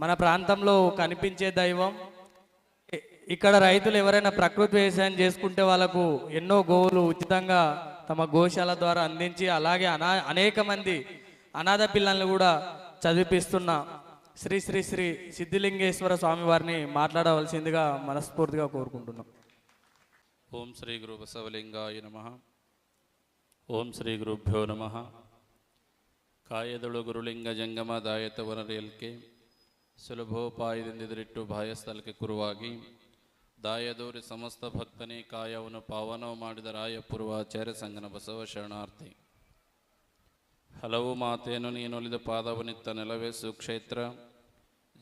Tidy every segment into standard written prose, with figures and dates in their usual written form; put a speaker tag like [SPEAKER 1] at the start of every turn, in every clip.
[SPEAKER 1] మన ప్రాంతంలో కనిపించే దైవం. ఇక్కడ రైతులు ఎవరైనా ప్రకృతి వ్యవసాయం చేసుకుంటే వాళ్ళకు ఎన్నో గోవులు ఉచితంగా తమ గోశాల ద్వారా అందించి అలాగే అనేక మంది అనాథ పిల్లల్ని కూడా చదివిపిస్తున్న శ్రీ శ్రీ శ్రీ సిద్ధిలింగేశ్వర స్వామి వారిని మాట్లాడవలసిందిగా మనస్ఫూర్తిగా కోరుకుంటున్నాం.
[SPEAKER 2] ఓం శ్రీ గురు బసవలింగాయ నమః. ఓం శ్రీ గురుభ్యో నమః. ಕಾಯದಳು ಗುರುಲಿಂಗ ಜಂಗಮ ದಾಯತವನರೇಲ್ಕೆ ಸುಲಭೋಪಾಯದಿಂದಿರಿಟ್ಟು ಬಾಯಸ್ಥಳಕ್ಕೆ ಕುರುವಾಗಿ ದಾಯದೂರಿ ಸಮಸ್ತ ಭಕ್ತನೇ ಕಾಯವನ್ನು ಪಾವನವು ಮಾಡಿದ ರಾಯ ಪೂರ್ವಾಚಾರ್ಯ ಸಂಗನ ಬಸವ ಶರಣಾರ್ಥಿ. ಹಲವು ಮಾತೇನು ನೀನೊಲಿದ ಪಾದವನಿತ್ತ ನೆಲವೇ ಸುಕ್ಷೇತ್ರ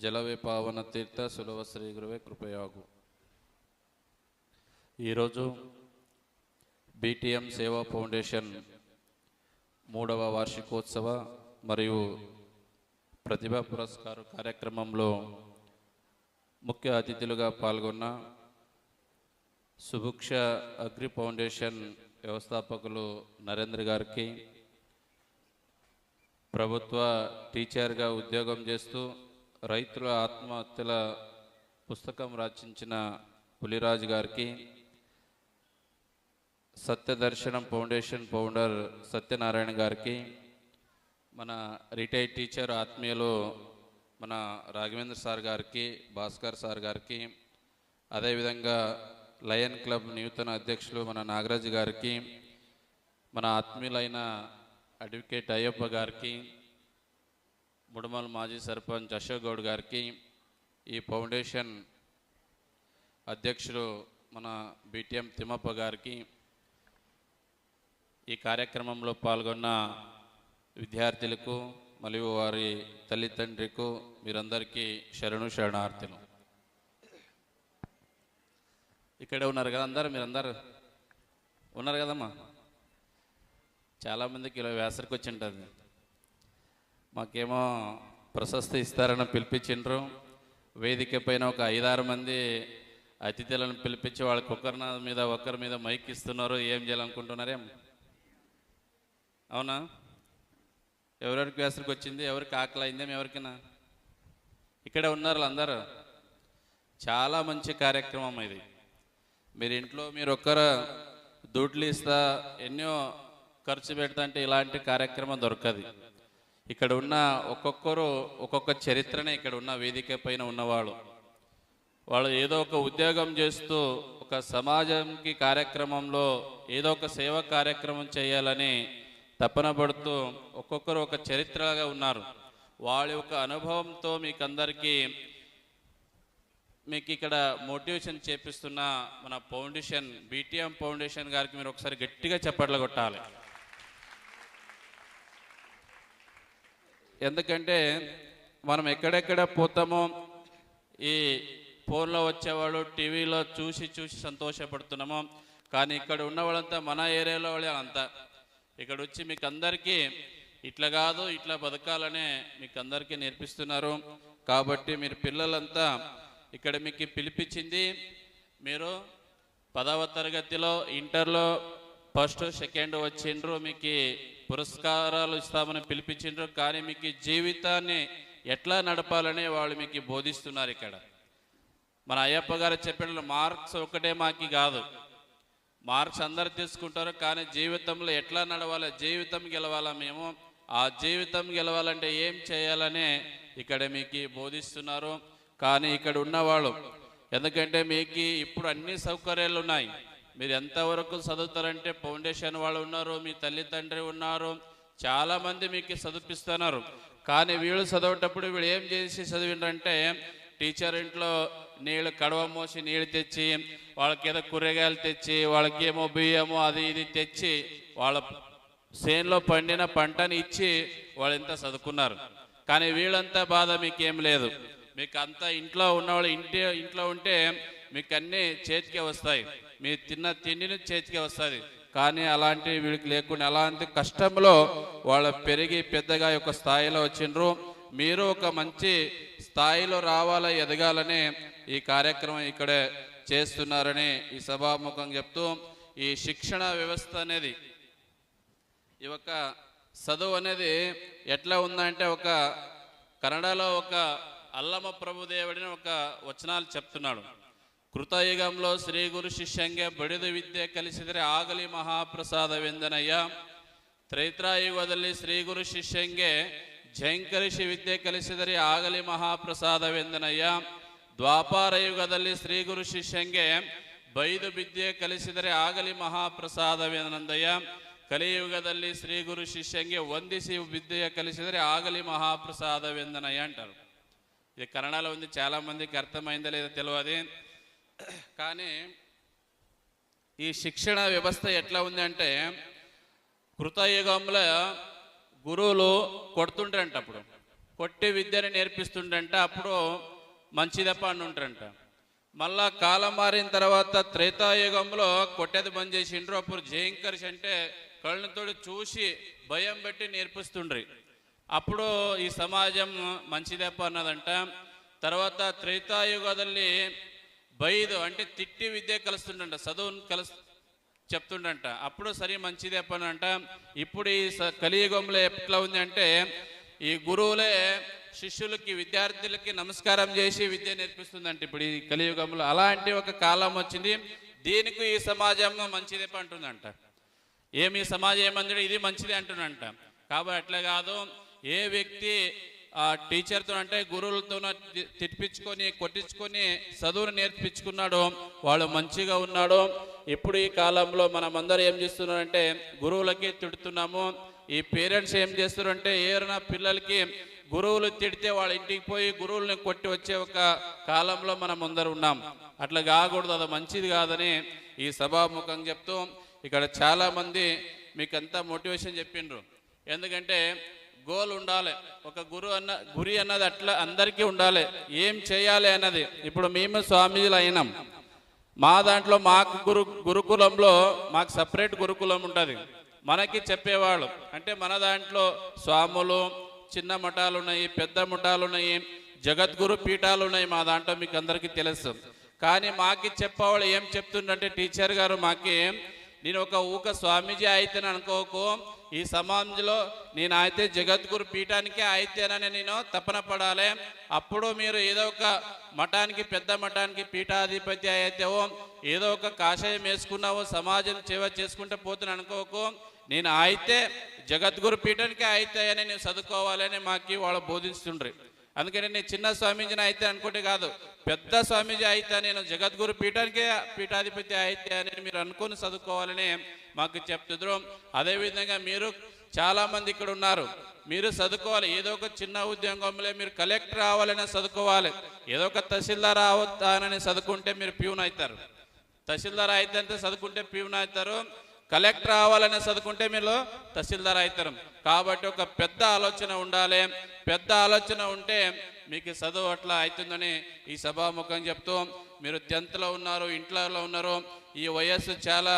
[SPEAKER 2] జలవే పావన తీర్థ సులభ శ్రీ గురువే కృపయాగు. ఈరోజు బీటీఎం సేవా ఫౌండేషన్ 3వ వార్షికోత్సవ మరియు ప్రతిభా పురస్కార కార్యక్రమంలో ముఖ్య అతిథులుగా పాల్గొన్న సుభిక్ష అగ్రి ఫౌండేషన్ వ్యవస్థాపకులు నరేంద్ర గారికి, ప్రభుత్వ టీచర్గా ఉద్యోగం చేస్తూ రైతుల ఆత్మహత్యల పుస్తకం రచించిన పులిరాజు గారికి, సత్యదర్శనం ఫౌండేషన్ ఫౌండర్ సత్యనారాయణ గారికి, మన రిటైర్డ్ టీచర్ ఆత్మీయులు మన రాఘవేంద్ర సార్ గారికి, భాస్కర్ సార్ గారికి, అదేవిధంగా లయన్ క్లబ్ నూతన అధ్యక్షులు మన నాగరాజు గారికి, మన ఆత్మీయులైన అడ్వకేట్ అయ్యప్ప గారికి, ముడమల్ మాజీ సర్పంచ్ అశోక్ గౌడ్ గారికి, ఈ ఫౌండేషన్ అధ్యక్షులు మన బీటీఎం తిమ్మప్ప గారికి, ఈ కార్యక్రమంలో పాల్గొన్న విద్యార్థులకు మరియు వారి తల్లిదండ్రులకు మీరందరికీ శరణార్థులు. ఇక్కడే ఉన్నారు కదా అందరు, మీరందరూ ఉన్నారు కదమ్మా. చాలామందికి ఇలా వేసరికి వచ్చి ఉంటుంది. మాకేమో ప్రశస్తి ఇస్తారని పిలిపించిండ్రు. వేదిక పైన ఒక 5-6 మంది అతిథులను పిలిపించి వాళ్ళకి ఒకరి మీద మైక్ ఇస్తున్నారు. ఏం చేయాలనుకుంటున్నారేం? అవునా? ఎవరెవరికి వేసరికి వచ్చింది? ఎవరికి ఆకలి అయిందేమో? ఎవరికైనా? ఇక్కడే ఉన్నారు అందరూ. చాలా మంచి కార్యక్రమం ఇది. మీరు ఇంట్లో మీరు ఒక్కరు దుడ్లు ఇస్తా ఎన్నో ఖర్చు పెడతా అంటే ఇలాంటి కార్యక్రమం దొరకదు. ఇక్కడ ఉన్న ఒక్కొక్కరు ఒక్కొక్క చరిత్రనే ఇక్కడ ఉన్న వేదిక పైన ఉన్నవాళ్ళు. వాళ్ళు ఏదో ఒక ఉద్యోగం చేస్తూ ఒక సమాజంకి కార్యక్రమంలో ఏదో ఒక సేవా కార్యక్రమం చేయాలని తపన పడుతూ ఒక్కొక్కరు ఒక చరిత్రగా ఉన్నారు. వాళ్ళ యొక్క అనుభవంతో మీకు ఇక్కడ మోటివేషన్ చేపిస్తున్న మన ఫౌండేషన్ బీటీఎం ఫౌండేషన్ గారికి మీరు ఒకసారి గట్టిగా చప్పట్లు కొట్టాలి. ఎందుకంటే మనం ఎక్కడెక్కడ పోతామో ఈ ఫోన్లో వచ్చేవాళ్ళు టీవీలో చూసి సంతోషపడుతున్నామో, కానీ ఇక్కడ ఉన్న వాళ్ళంతా మన ఏరియాలో వాళ్ళంతా ఇక్కడ వచ్చి మీకు అందరికీ ఇట్లా కాదు ఇట్లా బతకాలనే మీకు అందరికీ నేర్పిస్తున్నారు. కాబట్టి మీరు పిల్లలంతా ఇక్కడ మీకు పిలిపించింది, మీరు 10వ తరగతిలో ఇంటర్లో ఫస్ట్ సెకండ్ వచ్చిండ్రు, మీకు పురస్కారాలు ఇస్తామని పిలిపించిండ్రు. కానీ మీకు జీవితాన్ని ఎట్లా నడపాలని వాళ్ళు మీకు బోధిస్తున్నారు. ఇక్కడ మన అయ్యప్ప గారు చెప్పిన మార్క్స్ ఒకటే మాకి కాదు, మార్క్స్ అందరు తీసుకుంటారు, కానీ జీవితంలో ఎట్లా నడవాలి, జీవితం గెలవాలా, మేము ఆ జీవితం గెలవాలంటే ఏం చేయాలనే ఇక్కడ మీకు బోధిస్తున్నారు. కానీ ఇక్కడ ఉన్నవాళ్ళు ఎందుకంటే మీకు ఇప్పుడు అన్ని సౌకర్యాలు ఉన్నాయి. మీరు ఎంతవరకు చదువుతారంటే ఫౌండేషన్ వాళ్ళు ఉన్నారు, మీ తల్లిదండ్రి ఉన్నారు, చాలామంది మీకు చదివిస్తున్నారు. కానీ వీళ్ళు చదివేటప్పుడు వీళ్ళు ఏం చేసి చదివిండ్రంటే టీచర్ ఇంట్లో నీళ్ళు కడవ మోసి నీళ్ళు తెచ్చి వాళ్ళకి ఏదో కూరగాయలు తెచ్చి వాళ్ళకి ఏమో బియ్యమో అది ఇది తెచ్చి వాళ్ళ చేనులో పండిన పంటని ఇచ్చి వాళ్ళు ఎంత చదువుకున్నారు. కానీ వీళ్ళంతా బాధ మీకేం లేదు. మీకు అంతా ఇంట్లో ఉన్నవాళ్ళు ఇంట్లో ఉంటే మీకు అన్నీ చేతికే వస్తాయి, మీరు తిన్న తిండిని చేతికే వస్తుంది. కానీ అలాంటి వీళ్ళకి లేకుండా అలాంటి కష్టంలో వాళ్ళు పెరిగి పెద్దగా ఒక స్థాయిలో వచ్చిండ్రు. మీరు ఒక మంచి స్థాయిలో రావాలా ఎదగాలని ఈ కార్యక్రమం ఇక్కడే చేస్తున్నారని ఈ సభాముఖంగా చెప్తూ, ఈ శిక్షణ వ్యవస్థ అనేది ఈ చదువు అనేది ఎట్లా ఉందంటే ఒక కన్నడలో ఒక అల్లమ ప్రభుదేవుడిని ఒక వచనాలు చెప్తున్నాడు. కృతయుగంలో శ్రీ గురు శిష్యంಗೆ ಬಡಿದು ವಿದ್ಯೆ ಕಲಿಸಿದರೆ ಆಗಲಿ ಮಹಾಪ್ರಸಾದವೆಂದನಯ್ಯ. ತ್ರೈತ್ರಾಯುಗದಲ್ಲಿ ಶ್ರೀ ಗುರು ಶಿಷ್ಯಂಗೆ ಝಂಕರಿಸಿ ವಿದ್ಯೆ ಕಲಿಸಿದರೆ ಆಗಲಿ ಮಹಾಪ್ರಸಾದವೆಂದನಯ್ಯ. ದ್ವಾಪಾರ ಯುಗದಲ್ಲಿ ಶ್ರೀ ಗುರು ಶಿಷ್ಯಂಗೆ ಬೈದು ವಿದ್ಯೆ ಕಲಿಸಿದರೆ ಆಗಲಿ ಮಹಾಪ್ರಸಾದವೆಂದನಯ್ಯ. ಕಲಿಯುಗದಲ್ಲಿ ಶ್ರೀ ಗುರು ಶಿಷ್ಯಂಗೆ ವಂದಿಸಿ విద్య కలిసిದರೆ ఆగలి మహాప్రసాదವೆందనయ్య అంటారు. ఇది కన్నడలో ఉంది, చాలా మందికి అర్థమైందో లేదో తెలియదు. కానీ ఈ శిక్షణ వ్యవస్థ ఎట్లా ఉంది అంటే, కృతయుగంలో గురువులు కొడుతుంటారంట, అప్పుడు కొట్టి విద్యని నేర్పిస్తుండంట, అప్పుడు మంచిదప్ప అని ఉంటారంట. మళ్ళా కాలం మారిన తర్వాత త్రేతాయుగంలో కొట్టేది బంద్ చేసిండ్రు, అప్పుడు జయంకర్షి అంటే కళ్ళతో చూసి భయం పెట్టి నేర్పిస్తుండ్రి. అప్పుడు ఈ సమాజం మంచిదప్ప అన్నదంట. తర్వాత త్రేతాయుగದಲ್ಲಿ బైదు అంటే తిట్టి విద్య కలుస్తుండంట, చదువును చెప్తుండంట, అప్పుడు సరి మంచిది చెప్పనంట. ఇప్పుడు ఈ కలియుగంలో ఎట్లా ఉంది అంటే, ఈ గురువులే శిష్యులకి విద్యార్థులకి నమస్కారం చేసి విద్య నేర్పిస్తుందంట ఇప్పుడు ఈ కలియుగంలో. అలాంటి ఒక కాలం వచ్చింది. దీనికి ఈ సమాజం మంచిదే అంటుందంట. ఏమి సమాజం ఏమంది ఇది మంచిది అంటుందంట. కాబట్టి అట్లా కాదు, ఏ వ్యక్తి టీచర్తో అంటే గురువులతో తిట్టించుకొని కొట్టించుకొని చదువును నేర్పించుకున్నాడో వాళ్ళు మంచిగా ఉన్నాడు. ఇప్పుడు ఈ కాలంలో మనం అందరూ ఏం చేస్తున్నారంటే గురువులకి తిడుతున్నాము. ఈ పేరెంట్స్ ఏం చేస్తున్నారంటే ఏమైనా పిల్లలకి గురువులు తిడితే వాళ్ళ ఇంటికి పోయి గురువుల్ని కొట్టి వచ్చే ఒక కాలంలో మనం అందరూ ఉన్నాం. అట్లా కాకూడదు, అది మంచిది కాదని ఈ సభాముఖంగా చెప్తూ, ఇక్కడ చాలామంది మీకు అంతా మోటివేషన్ చెప్పిండ్రు. ఎందుకంటే గోల్ ఉండాలి, ఒక గురి అన్నది అట్లా అందరికీ ఉండాలి, ఏం చేయాలి అన్నది. ఇప్పుడు మేము స్వామీజీలు అయినాం, మా దాంట్లో మాకు గురుకులంలో మాకు సపరేట్ గురుకులం ఉంటుంది. మనకి చెప్పేవాళ్ళు అంటే మన దాంట్లో స్వాములు, చిన్న మఠాలు ఉన్నాయి, పెద్ద మఠాలు ఉన్నాయి, జగద్గురు పీఠాలు ఉన్నాయి మా దాంట్లో, మీకు అందరికీ తెలుసు. కానీ మాకి చెప్పేవాళ్ళు ఏం చెప్తుండంటే టీచర్ గారు మాకి, నేను ఒక ఊక స్వామీజీ అయితేనే అనుకోకు, ఈ సమాజంలో నేను అయితే జగద్గురు పీఠానికే అయితేనని నేను తపన పడాలి. అప్పుడు మీరు ఏదో ఒక మఠానికి పెద్ద మఠానికి పీఠాధిపతి అయితేవో ఏదో ఒక కాషాయం వేసుకున్నావో సమాజం సేవ చేసుకుంటే పోతున్నా అనుకోకు, నేను అయితే జగద్గురు పీఠానికే అయితాయని నేను చదువుకోవాలని మాకి వాళ్ళు బోధిస్తుండ్రి. అందుకని నేను చిన్న స్వామీజీని అయితే అనుకుంటే కాదు, పెద్ద స్వామీజీ అయితే నేను జగద్గురు పీఠానికే పీఠాధిపతి అయితే అని మీరు అనుకుని చదువుకోవాలని మాకు చెప్తున్నారు. అదేవిధంగా మీరు చాలామంది ఇక్కడ ఉన్నారు, మీరు చదువుకోవాలి. ఏదో ఒక చిన్న ఉద్యోగంలో మీరు కలెక్టర్ అవ్వాలని చదువుకోవాలి. ఏదో ఒక తహసీల్దార్ అవుతానని చదువుకుంటే మీరు ప్యూన్ అవుతారు. తహసీల్దార్ అయితే చదువుకుంటే ప్యూన్ అవుతారు. కలెక్టర్ అవ్వాలని చదువుకుంటే మీరు తహసీల్దార్ అవుతారు. కాబట్టి ఒక పెద్ద ఆలోచన ఉండాలి. పెద్ద ఆలోచన ఉంటే మీకు చదువు అట్లా అవుతుందని ఈ సభాముఖం చెప్తూ, మీరు 10th ఉన్నారు, ఇంట్లో ఉన్నారు, ఈ వయస్సు చాలా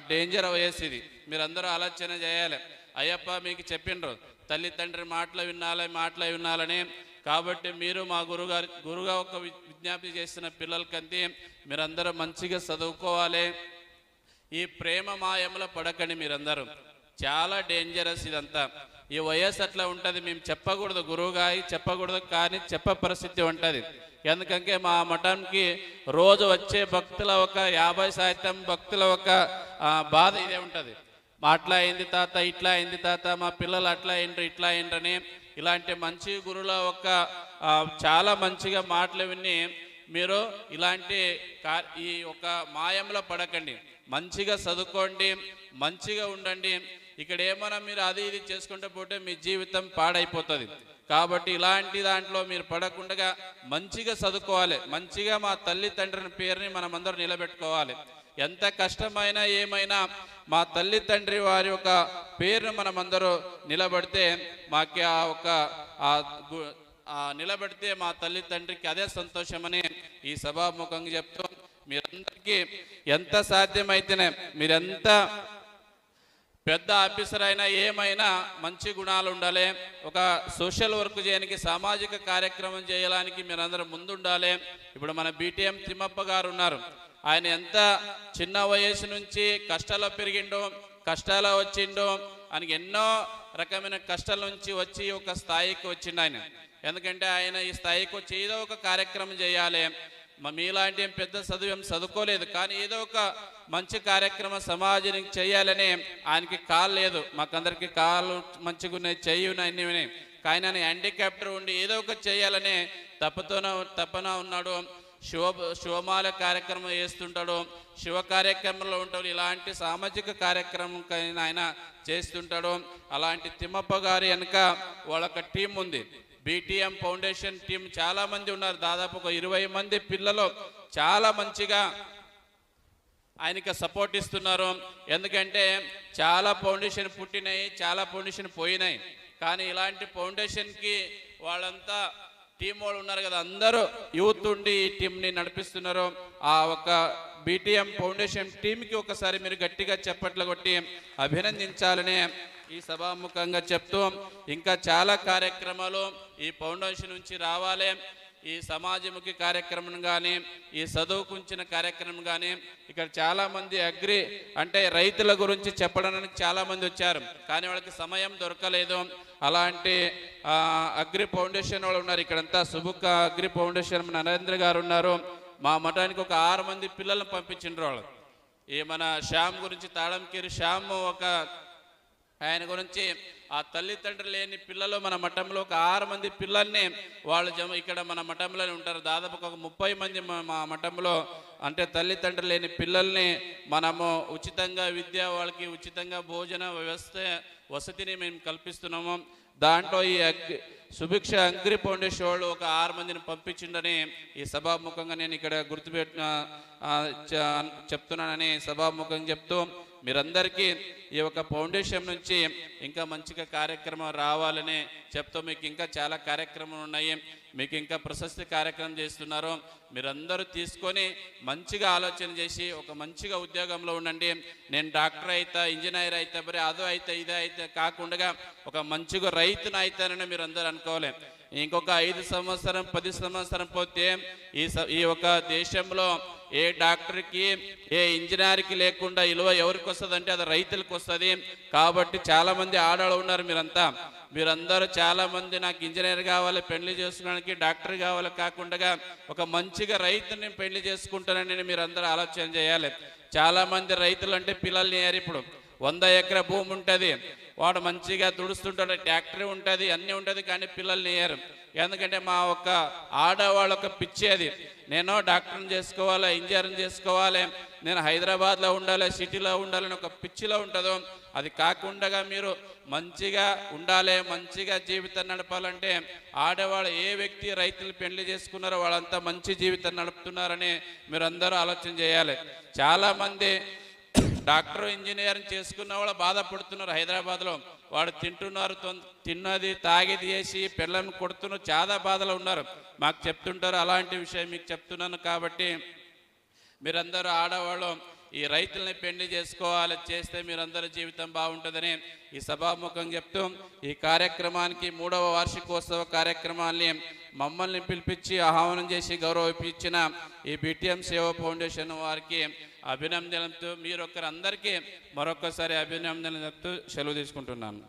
[SPEAKER 2] డేంజర్ వయస్సు. ఇది మీరందరూ ఆలోచన చేయాలి. అయ్యప్ప మీకు చెప్పిండ్రు తల్లి తండ్రి మాటలు వినాలని. కాబట్టి మీరు మా గురుగా ఒక విజ్ఞప్తి చేసిన పిల్లలకంతే మీరందరూ మంచిగా చదువుకోవాలి. ఈ ప్రేమ మాయములో పడకండి. మీరందరూ చాలా డేంజరస్ ఇదంతా. ఈ వయస్సు అట్లా ఉంటుంది, మేము చెప్పకూడదు, గురువుగా చెప్పకూడదు, కానీ చెప్ప పరిస్థితి ఉంటుంది. ఎందుకంటే మా మఠంకి రోజు వచ్చే భక్తుల ఒక 50% భక్తుల ఒక బాధ ఇదే ఉంటుంది. అట్లా అయింది తాత, ఇట్లా అయింది తాత, మా పిల్లలు అట్లా అయిండ్రు, ఇట్లా అయిండ్రని. ఇలాంటి మంచి గురువుల ఒక చాలా మంచిగా మాటలు విని మీరు ఇలాంటి ఈ ఒక మాయంలో పడకండి. మంచిగా చదువుకోండి, మంచిగా ఉండండి. ఇక్కడ ఏమైనా మీరు అది ఇది చేసుకుంటూ పోతే మీ జీవితం పాడైపోతుంది. కాబట్టి ఇలాంటి దాంట్లో మీరు పడకుండా మంచిగా చదువుకోవాలి. మంచిగా మా తల్లి తండ్రిని పేరుని మనం అందరూ నిలబెట్టుకోవాలి. ఎంత కష్టమైనా ఏమైనా మా తల్లి తండ్రి వారి ఒక పేరును మనం అందరూ నిలబడితే మాకు నిలబెడితే మా తల్లి తండ్రికి అదే సంతోషమని ఈ సభాముఖంగా చెప్తూ, మీరందరికీ ఎంత సాధ్యమైతేనే మీరెంత పెద్ద ఆఫీసర్ అయినా ఏమైనా మంచి గుణాలు ఉండాలి. ఒక సోషల్ వర్క్ చేయడానికి, సామాజిక కార్యక్రమం చేయడానికి మీరందరూ ముందుండాలి. ఇప్పుడు మన BTM తిమ్మప్ప గారు ఉన్నారు. ఆయన ఎంత చిన్న వయసు నుంచి కష్టాల్లో పెరిగిండో, కష్టాలు వచ్చిండో, ఆయనకి ఎన్నో రకమైన కష్టాల నుంచి వచ్చి ఒక స్థాయికి వచ్చిండు ఆయన. ఎందుకంటే ఆయన ఈ స్థాయికి వచ్చి ఏదో ఒక కార్యక్రమం చేయాలి. మీలాంటి పెద్ద చదువు చదువుకోలేదు, కానీ ఏదో ఒక మంచి కార్యక్రమం సమాజానికి చేయాలని ఆయనకి కాలు లేదు. మాకందరికి కాళ్ళు మంచిగా ఉన్నాయి, చెయ్యి ఉన్నాయి, అన్నీ ఉన్నాయి. కానీ ఆయన హ్యాండిక్యాప్టర్ ఉండి ఏదో ఒక చేయాలని తపన ఉన్నాడు. శివమాల కార్యక్రమం చేస్తుంటాడు, శివ కార్యక్రమంలో ఉంటాడు. ఇలాంటి సామాజిక కార్యక్రమం ఆయన చేస్తుంటాడు. అలాంటి తిమ్మప్ప గారి వెనుక వాళ్ళొక టీం ఉంది, బీటీఎం ఫౌండేషన్ టీం. చాలా మంది ఉన్నారు, దాదాపు ఒక 20 మంది పిల్లలు చాలా మంచిగా ఆయనకి సపోర్ట్ ఇస్తున్నారు. ఎందుకంటే చాలా ఫౌండేషన్ పుట్టినాయి, చాలా ఫౌండేషన్ పోయినాయి. కానీ ఇలాంటి ఫౌండేషన్కి వాళ్ళంతా టీం వాళ్ళు ఉన్నారు కదా, అందరూ యూత్ ఉండి ఈ టీంని నడిపిస్తున్నారు. ఆ ఒక బీటీఎం ఫౌండేషన్ టీంకి ఒకసారి మీరు గట్టిగా చప్పట్లు కొట్టి అభినందించాలని ఈ సభాముఖంగా చెప్తూ, ఇంకా చాలా కార్యక్రమాలు ఈ ఫౌండేషన్ నుంచి రావాలి. ఈ సమాజముఖి కార్యక్రమం కానీ, ఈ చదువుకుంచిన కార్యక్రమం కానీ, ఇక్కడ చాలామంది అగ్రి అంటే రైతుల గురించి చెప్పడానికి చాలామంది వచ్చారు, కానీ వాళ్ళకి సమయం దొరకలేదు. అలాంటి అగ్రి ఫౌండేషన్ వాళ్ళు ఉన్నారు ఇక్కడంతా. సుబుక్క అగ్రి ఫౌండేషన్ నరేంద్ర గారు ఉన్నారు. మా మఠానికి ఒక 6 మంది పిల్లలను పంపించిండ్రు వాళ్ళు. ఈ మన శ్యామ్ గురించి, తాళంకేరి శ్యామ్ ఆయన గురించి, ఆ తల్లిదండ్రులు లేని పిల్లలు మన మఠంలో ఒక 6 మంది పిల్లల్ని వాళ్ళు ఇక్కడ మన మఠంలోనే ఉంటారు. దాదాపు ఒక 30 మంది మా మఠంలో అంటే తల్లిదండ్రులు లేని పిల్లల్ని మనము ఉచితంగా విద్య, వాళ్ళకి ఉచితంగా భోజన వసతిని మేము కల్పిస్తున్నాము. దాంట్లో ఈ సుభిక్ష అగ్రి ఫౌండేషన్ వాళ్ళు ఒక 6 మందిని పంపించిండని ఈ సభాముఖంగా నేను ఇక్కడ గుర్తుపెట్టిన చెప్తున్నానని సభాముఖంగా చెప్తూ, మీరందరికీ ఈ యొక్క ఫౌండేషన్ నుంచి ఇంకా మంచిగా కార్యక్రమం రావాలని చెప్తూ, మీకు ఇంకా చాలా కార్యక్రమాలు ఉన్నాయి, మీకు ఇంకా ప్రశస్తి కార్యక్రమం చేస్తున్నారు. మీరందరూ తీసుకొని మంచిగా ఆలోచన చేసి ఒక మంచిగా ఉద్యోగంలో ఉండండి. నేను డాక్టర్ అయితే, ఇంజనీర్ అయితే, మరి అదో అయితే ఇదే అయితే కాకుండా ఒక మంచిగా రైతును అవుతానని మీరు అందరూ అనుకోవాలి. ఇంకొక 5 సంవత్సరం 10 సంవత్సరం పోతే ఈ ఒక దేశంలో ఏ డాక్టర్కి ఏ ఇంజనీర్కి లేకుండా విలువ ఎవరికి వస్తుంది అంటే అది రైతులకు వస్తుంది. కాబట్టి చాలామంది ఆడవాళ్ళు ఉన్నారు, మీరందరూ చాలామంది నాకు ఇంజనీర్ కావాలి, పెళ్లి చేసుకోవడానికి డాక్టర్ కావాలి కాకుండా ఒక మంచిగా రైతుని పెళ్లి చేసుకుంటానని మీరందరూ ఆలోచన చేయాలి. చాలామంది రైతులు అంటే పిల్లల్ని ఇప్పుడు 100 ఎకరా భూమి ఉంటుంది, వాడు మంచిగా తుడుస్తుంటాడు, ట్రాక్టరీ ఉంటుంది, అన్నీ ఉంటుంది, కానీ పిల్లల్ని వేయరు. ఎందుకంటే మా ఒక ఆడవాళ్ళ ఒక పిచ్చేది, నేను డాక్టర్ని చేసుకోవాలి, ఇంజనీరింగ్ చేసుకోవాలి, నేను హైదరాబాద్లో ఉండాలి, సిటీలో ఉండాలని ఒక పిచ్చిలో ఉంటుందో అది కాకుండా మీరు మంచిగా ఉండాలి, మంచిగా జీవితం నడపాలంటే ఆడవాళ్ళు ఏ వ్యక్తి రైతులు పెళ్లి చేసుకున్నారో వాళ్ళంతా మంచి జీవితం నడుపుతున్నారని మీరు అందరూ ఆలోచన చేయాలి. చాలామంది డాక్టర్ ఇంజనీరింగ్ చేసుకున్న వాళ్ళు బాధపడుతున్నారు. హైదరాబాద్లో వాడు తిన్నది తాగిది చేసి పిల్లల్ని కొడుతున్నారు, చాలా బాధలు ఉన్నారు, మాకు చెప్తుంటారు. అలాంటి విషయం మీకు చెప్తున్నాను. కాబట్టి మీరందరూ ఆడవాళ్ళు ఈ రైతుల్ని పెళ్లి చేసుకోవాలి, చేస్తే మీరందరూ జీవితం బాగుంటుందని ఈ సభాముఖం చెప్తూ, ఈ కార్యక్రమానికి 3వ వార్షికోత్సవ కార్యక్రమాన్ని మమ్మల్ని పిలిపించి ఆహ్వానం చేసి గౌరవించిన ఈ బీటీఎం సేవ ఫౌండేషన్ వారికి అభినందనలతో మీరొక్కరందరికీ మరొకసారి అభినందనలు చెప్తూ సెలవు తీసుకుంటున్నాను.